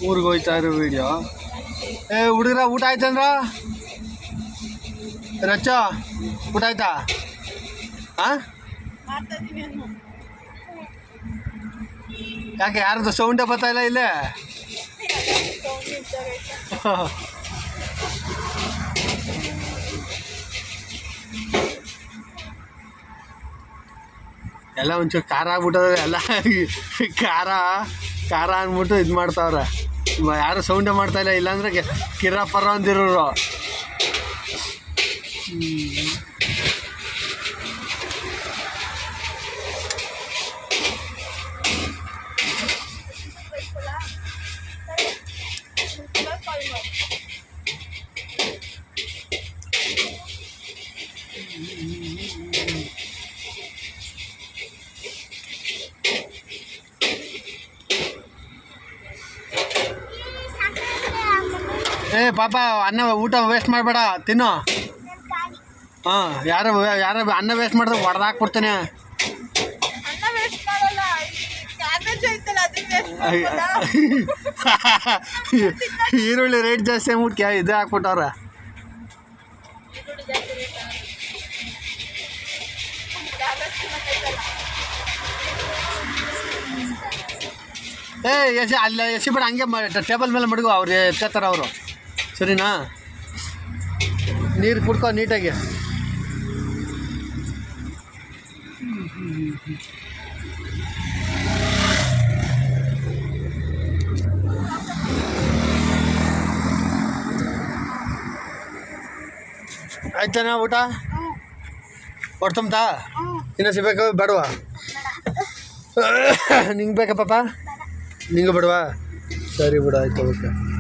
ಊರಿಗೆ ಹೋಯ್ತಾ ಇರೋ ವಿಡಿಯೋ. ಹುಡುಗರ ಊಟ ಆಯ್ತಂದ್ರ ರಚ್ಚ ಊಟ ಆಯ್ತಾ? ಹಾಂ, ಯಾಕೆ ಯಾರ್ದು ಸೌಂಡೇ ಬರ್ತಾ ಇಲ್ಲ ಇಲ್ಲೇ? ಎಲ್ಲ ಒಂಚೂರು ಖಾರ ಆಗ್ಬಿಟ್ಟವ್ರೆ ಎಲ್ಲ. ಖಾರ ಅಂದ್ಬಿಟ್ಟು ಇದು ಮಾಡ್ತಾವ್ರೆ. ಯಾರು ಸೌಂಡೇ ಮಾಡ್ತಾಯಿಲ್ಲ, ಇಲ್ಲಾಂದರೆ ಕಿರಪರ ಅಂದಿರೋರು. ಪಾಪ ಅನ್ನ ಊಟ ವೇಸ್ಟ್ ಮಾಡಬೇಡ, ತಿನ್ನು. ಹಾಂ, ಯಾರು ಅನ್ನ ವೇಸ್ಟ್ ಮಾಡಿದ್ರೆ ಹೊಡೆದಾಕ್ಬಿಡ್ತೇನೆ. ಈರುಳ್ಳಿ ರೇಟ್ ಜಾಸ್ತಿ ಅಂದ್ಬಿಟ್ಟು ಇದು ಹಾಕ್ಬಿಟ್ಟವ್ರೆ. ಎಸಿ ಅಲ್ಲ, ಎಸಿ ಬೇಡ, ಹಂಗೆ ಟೇಬಲ್ ಮೇಲೆ ಮಡಗು, ಅವ್ರು ಎತ್ಕೋತಾರೆ ಅವರು. ಸರಿನಾ? ನೀರು ಕುಡ್ಕೊ ನೀಟಾಗಿ. ಆಯ್ತಾನ ಊಟ? ಹೊಡ್ತಂತಾ? ಇನ್ನೂ ಸಿಗ್ಬೇಕು ಬೇಡವಾ? ನಿಂಗೆ ಬೇಕಾ ಪಾಪ? ನಿಂಗೆ ಬೇಡವಾ? ಸರಿ ಬಿಡು, ಆಯ್ತು, ಓಕೆ.